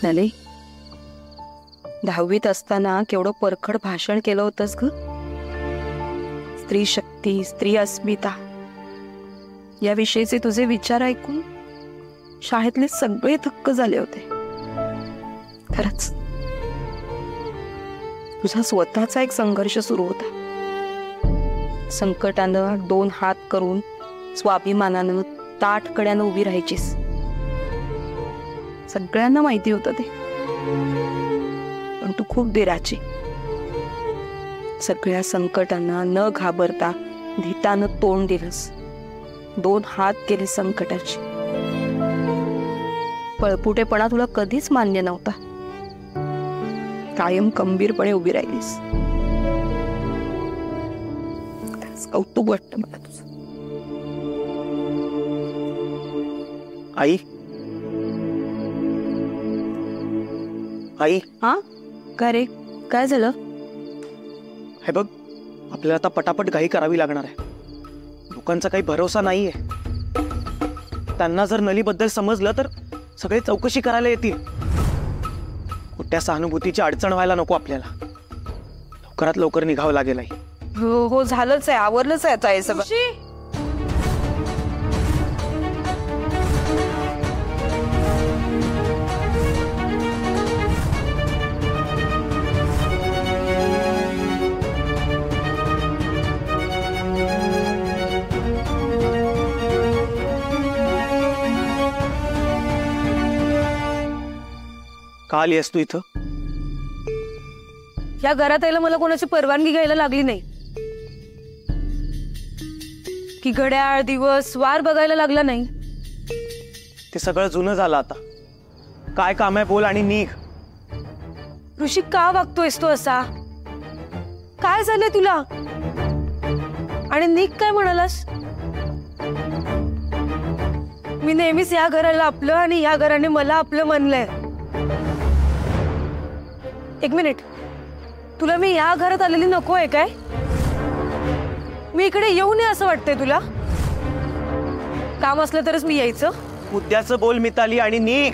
नली, 10वीत असताना केवढं परखड भाषण केलं होतंस ग. स्त्री शक्ती, स्त्री अस्मिता याविषयीचे तुझे विचार ऐकून शाळेतले सगळे थक्क झाले होते. खरंच तुझा स्वतःचा एक संघर्ष सुरू होता. संकटानं 2 हात करून स्वाभिमानानं ताठकड्यानं उभी राहायचीस. सगळ्यांना माहिती होतं ते, पण तू खूप धीराची. सगळ्या संकटांना न घाबरता धीटानं तोंड दिलंस. 2 हात केले संकटाची. पळपुटेपणा तुला कधीच मान्य नव्हता. कायम खंबीरपणे उभी राहिलीस. कौतुक वाटतं मला तुझं. आई, आई. हा काय रे, काय झालं? हे बघ, आपल्याला आता पटापट घाई करावी लागणार आहे. लोकांचा काही भरोसा नाहीये. त्यांना जर नलीबद्दल समजलं तर सगळे चौकशी करायला येतील. कुठल्या सहानुभूतीची अडचण व्हायला नको आपल्याला. लवकरात लवकर निघावं लागेल आई. हो हो, झालंच आहे, आवरलंच आहे आता हे सगळं. का आली आहेस तू इथं? या घरात यायला मला कोणाची परवानगी घ्यायला लागली नाही की घड्याळ, दिवस, वार बघायला लागला नाही. ते सगळं जुनं झालं आता. काय काम आहे बोल आणि निघ. ऋषी, का वागतोयस तू असा? काय झालंय तुला? आणि निघ काय म्हणालास? मी नेहमीच या घराला आपलं आणि या घराने मला आपलं म्हणलंय. एक मिनिट, तुला मी या घरात आलेली नको आहे काय? मी इकडे येऊ नये असं वाटतंय तुला? काम असलं तरच मी यायचं. मुद्द्याचं बोल मिताली आणि निघ.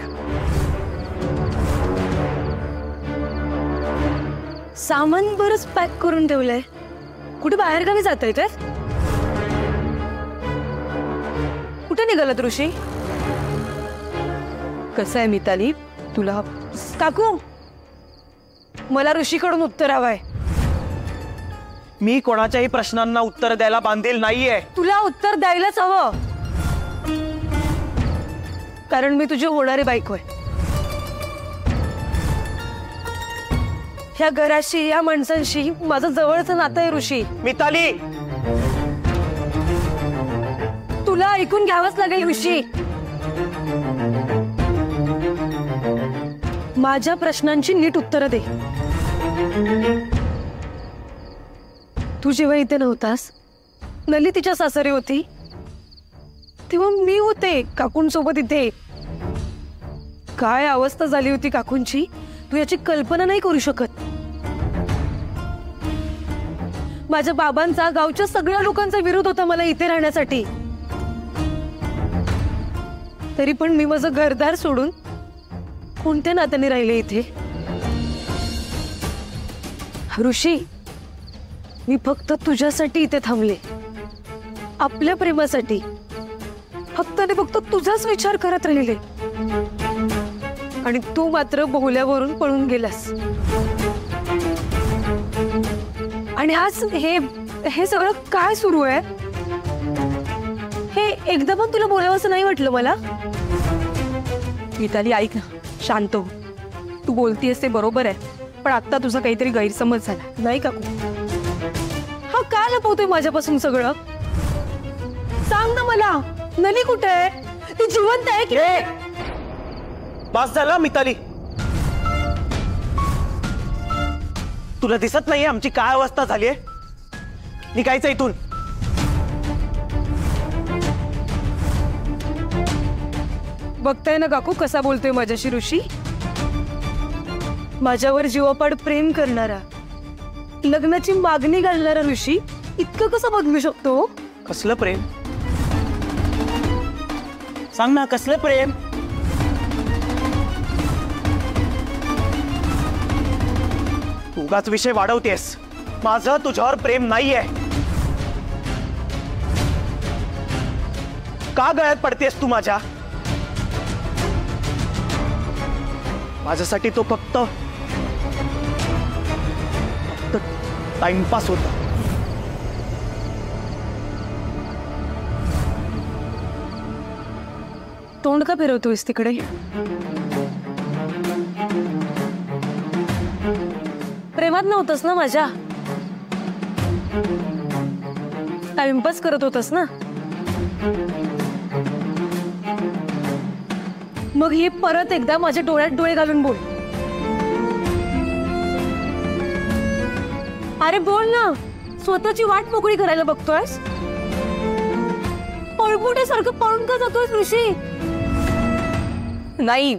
सामान बरंच पॅक करून ठेवलंय. कुठे बाहेर गावी जातंय काय? कुठे निघालात ऋषी? कसं आहे मिताली, तुला काकू, मला ऋषीकडून उत्तर हवंय. मी कोणाच्याही प्रश्नांना उत्तर द्यायला बांधील नाहीये. तुला उत्तर द्यायलाच हवं, कारण मी तुझी होणारी बायको आहे. ह्या घराशी, या माणसांशी माझं जवळचं नातं आहे ऋषी. मिताली, तुला ऐकून घ्यावंच लागेल ऋषी. माझ्या प्रश्नांची नीट उत्तरं दे. तू जेव्हा इथे नव्हतास, नली तिच्या सासरी होती, तेव्हा मी होते काकूंसोबत इथे. काय अवस्था झाली होती काकूंची, तू याची कल्पना नाही करू शकत. माझ्या बाबांचा, गावच्या सगळ्या लोकांचा विरोध होता मला इथे राहण्यासाठी. तरी पण मी माझं घरदार सोडून कोणत्या नात्याने राहिले इथे? ऋषी, मी फक्त तुझ्यासाठी इथे थांबले, आपल्या प्रेमासाठी. फक्त आणि फक्त तुझाच विचार करत राहिले. आणि तू मात्र बोहल्यावरून पळून गेलास. आणि आज हे सगळं काय सुरू आहे? हे एकदा पण तुला बोलावंसं नाही वाटलं मला? मिताली, ऐक ना, शांत हो. तू बोलतीयस ते बरोबर आहे, पण आता तुझा काहीतरी गैरसमज झाला नाही काकू? हा का लपवतोय माझ्यापासून सगळं? सांग ना मला, नली कुठे आहे? ती जिवंत आहे की? बस झालं मिताली. तुला दिसत नाहीये आमची काय अवस्था झालीये? निघायचं इथून. बघताय ना काकू कसा बोलतोय माझ्याशी ऋषी? माझ्यावर जीवापाड प्रेम करणारा, लग्नाची मागणी घालणारा ऋषी इतकं कसं बदलू शकतो? कसलं प्रेम? सांग ना, कसलं प्रेम? उगाच विषय वाढवतेस. माझं तुझ्यावर प्रेम नाहीये. का गळ्यात पडतेस तू माझ्या? माझ्यासाठी तो फक्त टाइमपास होता. तोंड का फिरवतोयस तिकडे? प्रेमात नव्हतंस ना माझ्या? टाइमपास करत होतस ना? मग हे परत एकदा माझ्या डोळ्यात डोळे घालून बोल. अरे बोल ना, स्वतःची वाट मोकळी करायला बघतोयस? पळपुट्यासारखं पळून का जातोयस ऋषी? नाही,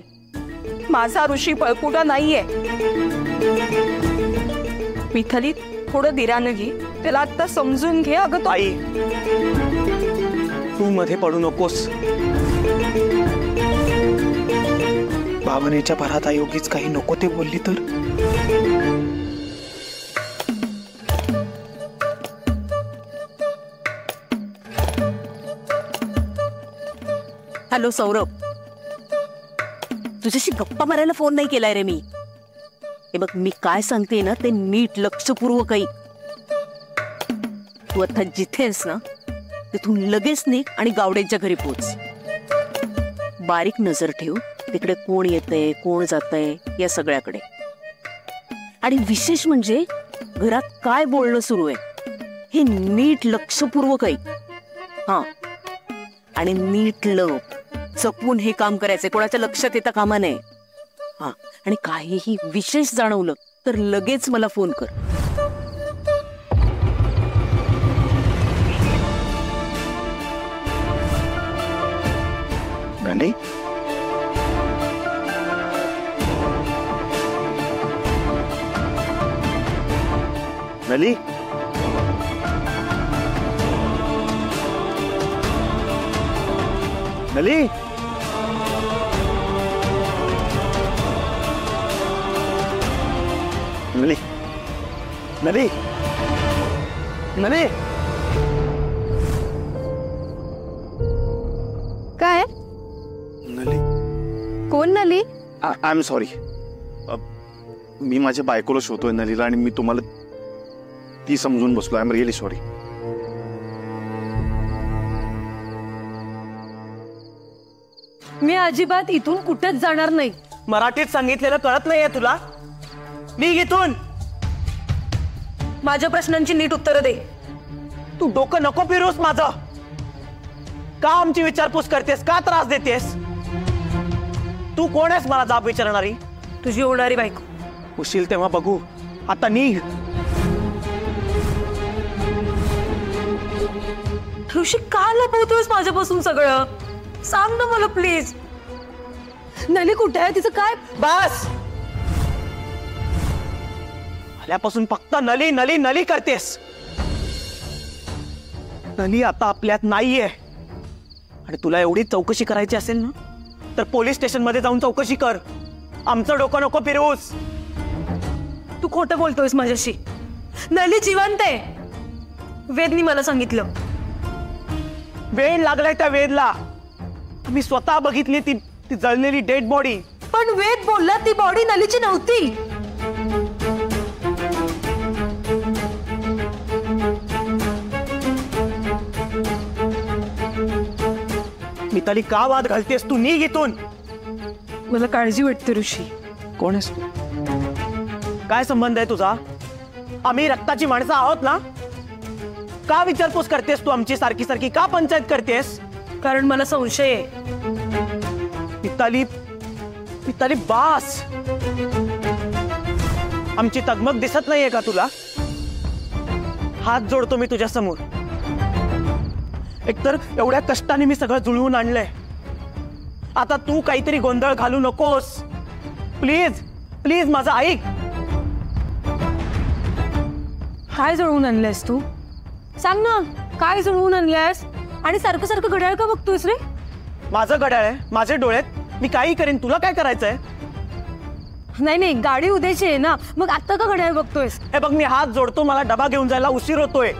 माझा ऋषी पळपुटा नाहीये. मिथाली, थोडं धीरानं घे, त्याला आता समजून घे. अगं आई, तू मध्ये पडू नकोस. भावनेच्या भरात अयोग्यच काही नको ते बोलली तर? हॅलो सौरभ, तुझ्याशी गप्पा मारायला फोन नाही केलाय रे मी. हे बघ, मी काय सांगते ना ते नीट लक्षपूर्वक ऐक. तू आता जिथे आहेस ना तिथून लगेच निघ आणि गावडेंच्या घरी पोच. बारीक नजर ठेव तिकडे कोण येतंय कोण जातंय या सगळ्याकडे. आणि विशेष म्हणजे घरात काय बोलणं सुरू आहे हे नीट लक्षपूर्वक ऐक. हा, आणि नीट जपून हे काम करायचंय, कोणाच्या लक्षात येता कामा नये. हा, आणि काहीही विशेष जाणवलं तर लगेच मला फोन कर. नली, नली, नली, नली, नली, नली. काय? नली, कोण नली? I am sorry. मी माझ्या बायकोला शोधतोय नलीला, आणि मी तुम्हाला ती समजून बसलो. I am really sorry. मी अजिबात इथून कुठेच जाणार नाही. मराठीत सांगितलेलं कळत नाहीये तुला? निघ इथून. माझ्या प्रश्नांची नीट उत्तरं दे. तू डोकं नको फिरूस माझं. का आमची विचारपूस करतेस? का त्रास देतेस? तू कोण आहेस मला जाब विचारणारी? तुझी होणारी बायको. उशील तेव्हा बघू. आता निघ. ऋषी, का लपवतोयस माझ्यापासून सगळं? सांग ना मला प्लीज. नली कुठे आहे? तिचं काय? बस. आल्यापासून फक्त नली नली नली करतेस. नली आता आपल्यात नाहीये. आणि तुला एवढी चौकशी करायची असेल ना तर पोलीस स्टेशन मध्ये जाऊन चौकशी कर. आमचं डोकं नको फिरवूस. तू खोटं बोलतोयस माझ्याशी. नली जिवंत आहे. वेदनी मला सांगितलं. वेळ लागलाय त्या वेदला. मी स्वतः बघितली ती जळलेली डेड बॉडी. पण वेद बोलला ती बॉडी नलीची नव्हती. मिताली, का वाद घालतेस तू? निघ इथून. मला काळजी वाटते ऋषी. कोण आहेस तू? काय संबंध आहे तुझा? आम्ही रक्ताची माणसं आहोत ना? का विचारपूस करतेस तू आमची सारखी सारखी? का पंचायत करतेस? कारण मला संशय आहे. मिताली, मिताली बास. आमची तगमग दिसत नाहीये का तुला? हात जोडतो मी तुझ्या समोर. एकतर एवढ्या कष्टाने मी सगळं जुळवून आणलंय. आता तू काहीतरी गोंधळ घालू नकोस. प्लीज प्लीज माझं ऐक. काय जुळवून आणलंयस तू? सांग ना, काय जुळवून आणलंयस? आणि सारखं सारखं घड्याळ का बघतोयस रे? माझं घड्याळ आहे, माझे डोळ्यात. मी काही करेन. तुला काय करायचंय? नाही नाही, गाडी उद्याची आहे ना, मग आता का घड्याळ बघतोयस? हे बघ, मी हात जोडतो, मला डबा घेऊन जायला उशीर होतोय.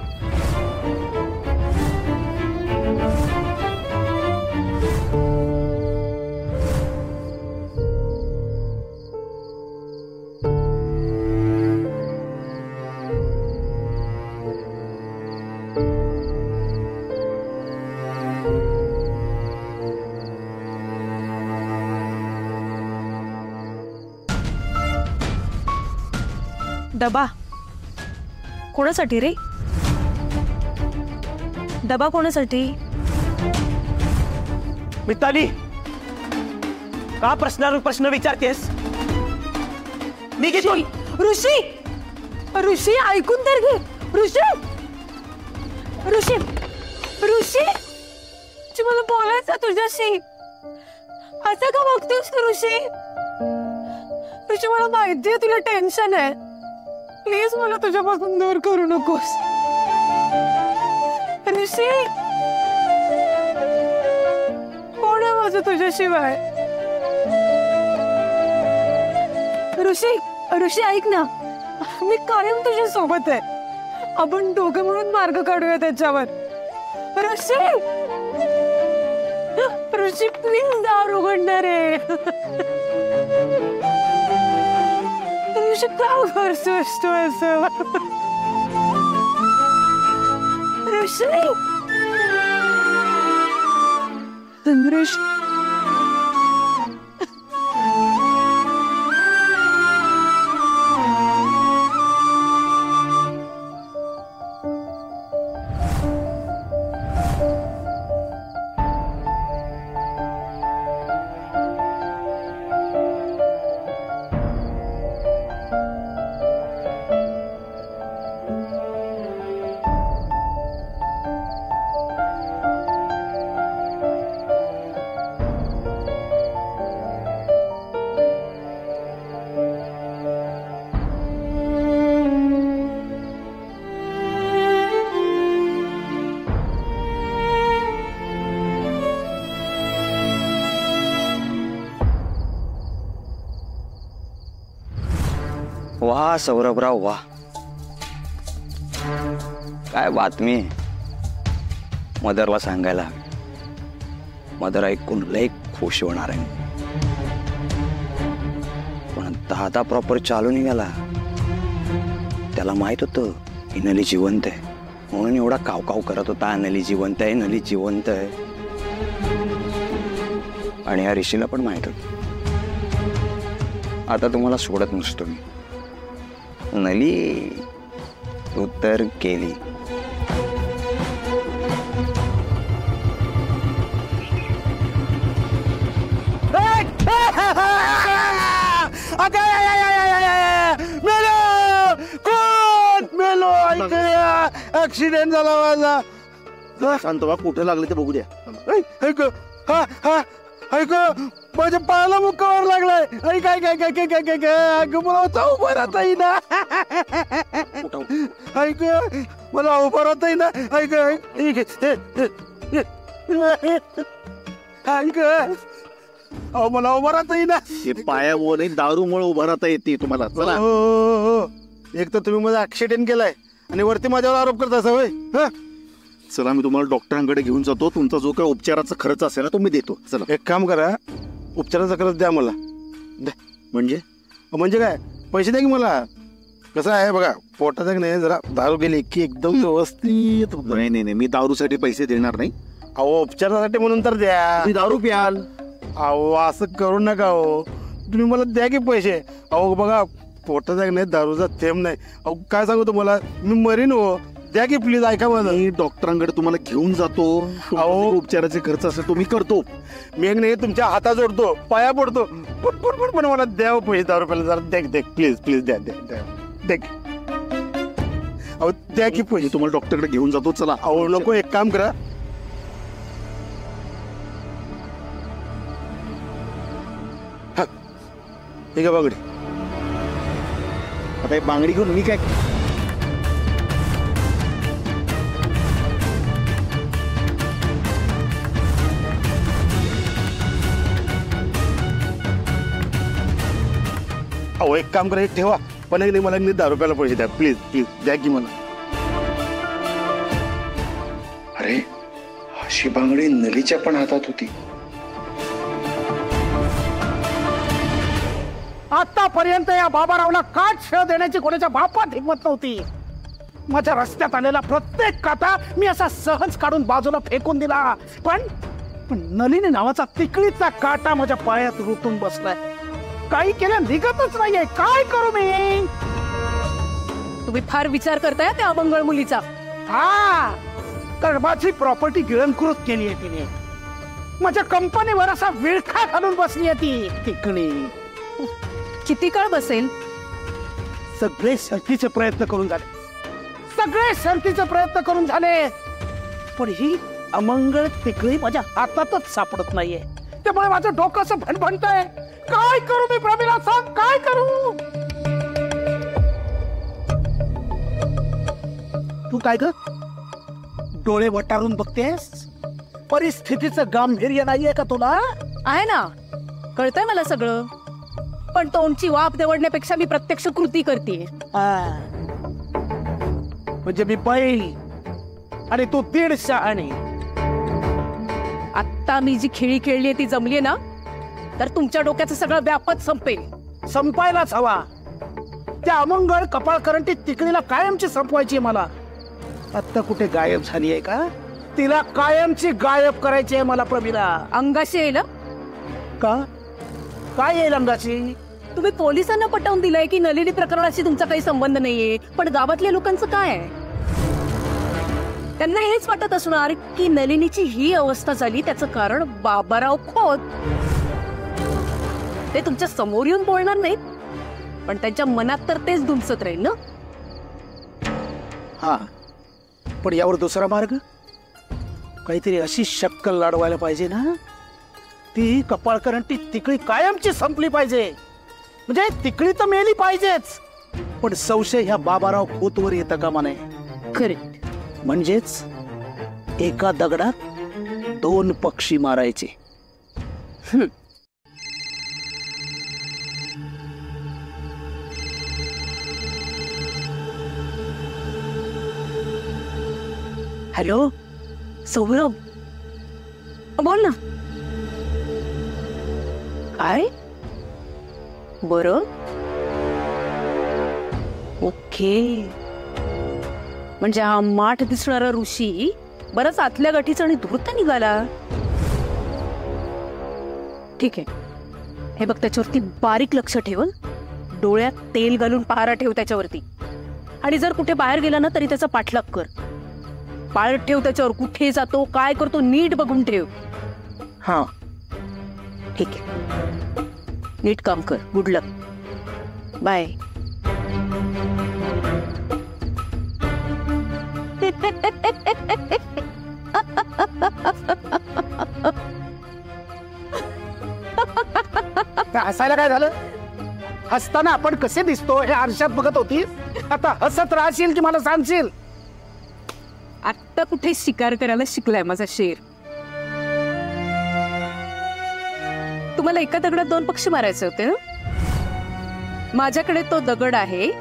डबा कोणासाठी रे? डबा कोणासाठी? मिताली, का प्रश्नावर प्रश्न विचारतेस? मी घेतो. ऋषी, ऋषी ऐकून तर घे. ऋषी, ऋषी, ऋषी, मला बोलायचं तुझ्याशी. असं का बघतोस ऋषी? ऋषी, मला माहितीये तुला टेन्शन आहे. प्लीज मला तुझ्यापासून दूर करू नकोस. ऋषी, कोण आहे माझं तुझ्याशिवाय? ऋषी, ऋषी ऐक ना, मी कायम तुझ्या सोबत आहे. आपण दोघं म्हणून मार्ग काढूया त्याच्यावर. ऋषी, ऋषी प्लीज दार उघडणार आहे. ऋषी का करतोस तू असं? ऋषी, ऋषी, वाह सौरभराव वाह, काय बातमी. मदरला सांगायला हवी. मदर ऐकून लय खुश होणार आहे. पण दादा प्रॉपर चालू निघाला. त्याला माहित होतं की नली जिवंत आहे, म्हणून एवढा कावकाव करत होता. नली जिवंत आहे, नली जिवंत आहे. आणि या ऋषीला पण माहित होत. आता तुम्हाला सोडत नसतो मी. नली, तू तर केली. ऍक्सिडेंट झाला माझा. शांत व्हा, कुठे लागले ते बघू द्या. ऐक, माझ्या पायाला मुक्कावर लागलाय. ऐक ऐक ऐक ऐक ऐक ऐक ऐक, मला उभं राहता येईना. ऐक, मला उभं राहता येईना. ऐक ऐक, अहो मला उभं राहता येईना. पायामुळे दारूमुळे उभं राहता येते तुम्हाला. चला, एक तर तुम्ही माझा ऍक्सिडेंट केलाय आणि वरती माझ्यावर आरोप करता असं होय. चला, मी तुम्हाला डॉक्टरांकडे घेऊन जातो. तुमचा जो काय उपचाराचा खर्च असेल ना तो मी देतो. चला, एक काम करा, उपचाराचा खर्च द्या मला. म्हणजे काय, पैसे द्या की मला. कसं आहे बघा, पोटाचा नाही जरा दारू गेली की एकदम व्यवस्थित. नाही नाही नाही, मी दारूसाठी पैसे देणार नाही. अहो, उपचारासाठी म्हणून तर द्या. मी दारू प्याल. अहो, असं करू नका हो. तुम्ही मला द्या की पैसे. अहो बघा, पोटाचा नाही दारूचा थेंब नाही. अहो काय सांगू तुम्हाला, मी मरीन हो. द्या की प्लीज, ऐका मला. मी डॉक्टरांकडे तुम्हाला घेऊन जातो. अहो, उपचाराचे खर्च असेल तो मी करतो. मी एक नाही तुमच्या हाता जोडतो, पाया पडतो. पण मला द्या पैसे. दारू रुपयाला जरा द्या, प्लीज प्लीज द्या द्या द्या द्या. अहो द्या की पैसे. तुम्हाला डॉक्टरकडे घेऊन जातो. चला. अहो नको, एक काम करा, ठीक आहे बांगडी. आता बांगडी घेऊन मी काय अहो एक काम करा, हे ठेवा, पण एक नाही मला नीट 10 रुपयाला पैसे द्या प्लीज प्लीज, द्या की मला. अरे अशी बांगडी नलीच्या पण हातात होती. आतापर्यंत या बाबारावला काट खेळ देण्याची कोणाच्या बापात हिंमत नव्हती. माझ्या रस्त्यात आलेला प्रत्येक काटा मी असा सहज काढून बाजूला फेकून दिला, पण नलिनी नावाचा तिकळीचा काटा माझ्या पायात रुतून बसलाय. काही केलं निघतच नाहीये, काय करू मी? तुम्ही फार विचार करताय त्या अमंगळ मुलीचा. हा, तर माझी प्रॉपर्टी गिळंकृत केली आहे तिने. माझ्या कंपनीवर असा विळखा घालून बसली आहे ती तिकडी. किती काळ बसेल? सगळे शर्तीचे प्रयत्न करून झाले, सगळे शर्तीचे प्रयत्न करून झाले, पण ही अमंगळ तिकडी माझ्या हातातच सापडत नाहीये. त्यामुळे माझं डोकं असं भणभणतंय. काय करू मी प्रमिला, सांग काय करू? तू काय ग डोळे वटारून बघतेस? परिस्थितीचं गांभीर्य नाहीये का तुला? आहे ना, कळतंय मला सगळं, पण तोंडची वाफ निवडण्यापेक्षा मी प्रत्यक्ष कृती करते. म्हणजे मी बैल आणि तू 1.5 शहाणी. आता मी जी खेळी खेळली ती जमली ना, तर तुमच्या डोक्याचं सगळं व्यापच संपेल. संपायलाच हवा. त्या अमंगळ कपाळ करंटी तिकडीला कायमची संपवायची मला. आता कुठे गायब झाली आहे का? तिला कायमची गायब करायची आहे मला प्रमिला. अंगाशी येईल का? काय येईल अंगाची? तुम्ही पोलिसांना पटवून दिलंय की नलिनी प्रकरणाशी तुमचा काही संबंध नाहीये, पण गावातल्या लोकांचं काय आहे? त्यांना हेच वाटत असणार की नलिनीची ही अवस्था झाली त्याचं कारण बाबाराव खोत. ते तुमच्या समोर येऊन बोलणार नाहीत, पण त्यांच्या मनात तर तेच धुमसत राहील ना. हा, पण यावर दुसरा मार्ग? काहीतरी अशी शक्कल लाडवायला पाहिजे ना, ती कपाळ करंटी तिकडी कायमची संपली पाहिजे. म्हणजे तिकडी तर मेली पाहिजेच, पण संशय ह्या बाबाराव खोतवर येतं का म्हणे. करेक्ट. म्हणजेच एका दगडात 2 पक्षी मारायचे. हॅलो सौरभ, बोल ना. काय? बरं, ओके. म्हणजे हा माठ दिसणारा ऋषी बरंच आतल्या गाठीचा आणि धूर्त निघाला. ठीक आहे, हे बघ, त्याच्यावरती बारीक लक्ष ठेव. डोळ्यात तेल घालून पहारा ठेव त्याच्यावरती, आणि जर कुठे बाहेर गेला ना तरी त्याचा पाठलाग कर. पाळत ठेव त्याच्यावर, कुठे जातो काय करतो नीट बघून ठेव. हा ठीक आहे, नीट काम कर. गुड लक, बाय. हसायला काय झालं? हसताना आपण कसे दिसतो हे आरशात बघत होती, आता हसत राहशील की मला सांगशील? आता कुठे शिकार करायला शिकलाय माझा शेर. तुम्हाला एका दगडात 2 पक्षी मारायचे होते ना? माझ्याकडे तो दगड आहे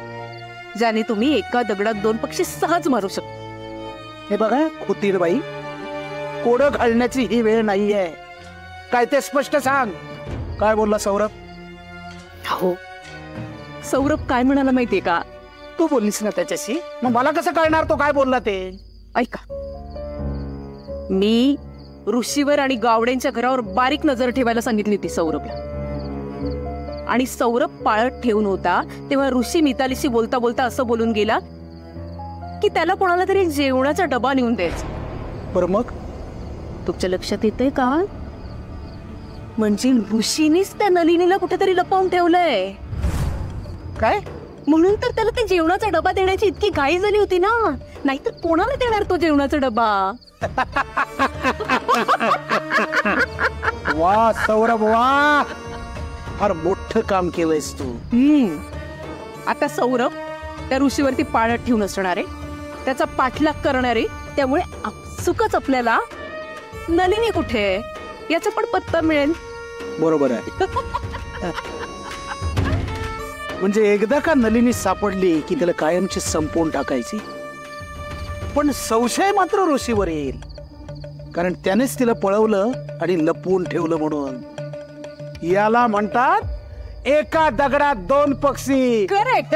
ज्याने तुम्ही एका दगडात 2 पक्षी सहज मारू शकता. हे बघा खुतीर बाई, कोडं घालण्याची ही वेळ नाहीये. काय ते स्पष्ट सांग. काय बोलला सौरभ? हो, सौरभ काय म्हणाला माहितीये का? तू बोललीस ना त्याच्याशी, मग मला कसं कळणार तो काय बोलला ते? ऐका, मी ऋषीवर आणि गावड्यांच्या घरावर बारीक नजर ठेवायला सांगितली होती सौरभला, आणि सौरभ पाळत ठेवून होता तेव्हा ऋषी मितालीशी बोलता बोलता असं बोलून गेला की त्याला कोणाला तरी जेवणाचा डबा नेऊन द्यायचा. बरं, मग तुमच्या लक्षात येतंय का? म्हणजे ऋषीनीच त्या नलिनीला कुठेतरी लपवून ठेवलंय. काय? म्हणून तर त्याला ते जेवणाचा डबा देण्याची इतकी घाई झाली होती ना, नाहीतर कोणाला देणार तो जेवणाचा डबा? वा सौरभ वा, फार मोठं काम केलंयस तू. आता सौरभ त्या ऋषीवरती पाळत ठेवून असणार आहे, त्याचा पाठलाग करणार आहे. त्यामुळे आपसुकच आपल्याला नलिनी कुठे याचा पण पत्ता मिळेल. बरोबर आहे. म्हणजे एकदा का नलिनी सापडली की त्याला कायमची संपवून टाकायची. पण संशय मात्र ऋषीवर येईल, कारण त्यानेच तिला पळवलं आणि लपवून ठेवलं म्हणून. याला म्हणतात एका दगडात दोन पक्षी. करेक्ट.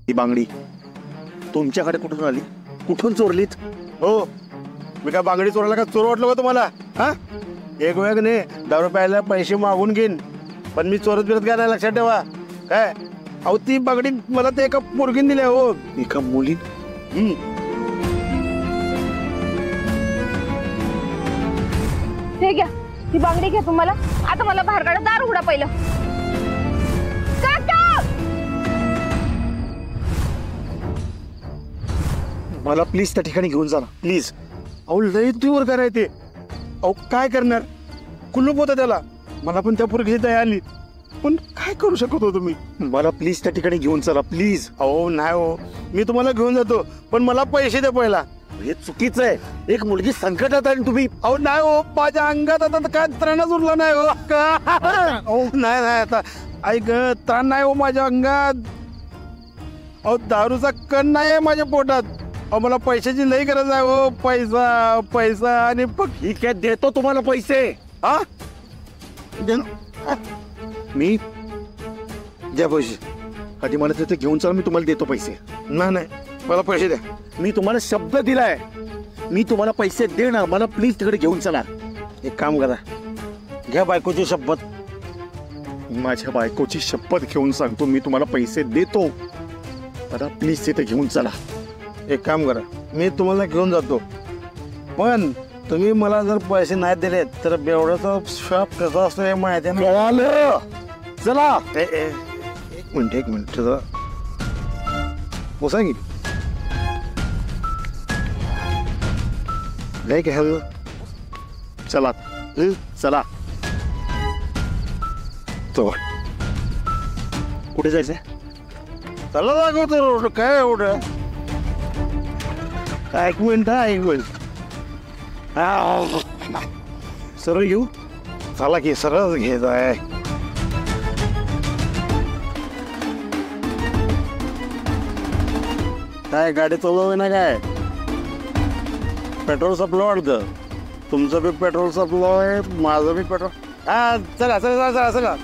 ही बांगडी तुमच्याकडे कुठून आली? कुठून चोरलीत? हो, मी काय बांगडी चोरायला का चोर वाटलं का तुम्हाला? हा, एक वेळ नाही दारू प्यायला पैसे मागून घेईन, पण मी चोरत बिरत काय नाही, लक्षात ठेवा. काय अहो, ती बांगडी मला ते एका पोरगीन दिली. हो, एका मुली. हे घ्या, ती बांगडी घ्या तुम्हाला. आता मला बाहेर काढा, दार उघडा पहिलं. काका, मला प्लीज त्या ठिकाणी घेऊन जा ना, प्लीज. अहो, लय दूर करायचे. अहो, काय करणार? कुलूप होतं त्याला. मला पण त्या पोरगीची दया आली, पण काय करू शकत हो तुम्ही? मला प्लीज त्या ठिकाणी घेऊन चला, प्लीज. अहो नाही हो, मी तुम्हाला घेऊन जातो, पण मला पैसे द्या पहिला. हे चुकीचं आहे. एक मुलगी संकटात आहे तुम्ही. अहो नाही हो, माझ्या अंगात आता काय त्राणच उरला नाही हो. अहो नाही नाही, आता ऐक, त्राण नाही हो माझ्या अंगात. अहो, दारूचा कण नाही आहे माझ्या पोटात. अहो, मला पैशाची लई गरज आहे हो. पैसा पैसा आणि ठीक आहे, देतो तुम्हाला पैसे. हा, मी द्या पैसे. आधी मला तिथे घेऊन चला, मी तुम्हाला देतो पैसे. नाही नाही, मला पैसे द्या. मी तुम्हाला शब्द दिलाय, मी तुम्हाला पैसे देणार. मला प्लीज तिकडे घेऊन चला. एक काम करा, घ्या बायकोची शपथ. माझ्या बायकोची शपथ घेऊन सांगतो, मी तुम्हाला पैसे देतो. मला प्लीज तिथे घेऊन चला. एक काम करा, मी तुम्हाला घेऊन जातो, पण तुम्ही मला जर पैसे नाही दिले तर बेवड्याचा शाप कसा असतो हे माहिती आहे ना. चला. एक मिनिट जरा बसा की. नाही काय हवं? चला चला. तो कुठे जायचंय? चला दाखवतो. काय एवढं? काय एक मिनिट, एक मिनिट. सरळ घेऊ. चला की, सरळ घेत आहे. काय गाडी चालवली ना? काय पेट्रोल संपलं वाटतं. तुमचं बी पेट्रोल संपलं आहे, माझं बी पेट्रोल. हा, चला चला चला चला.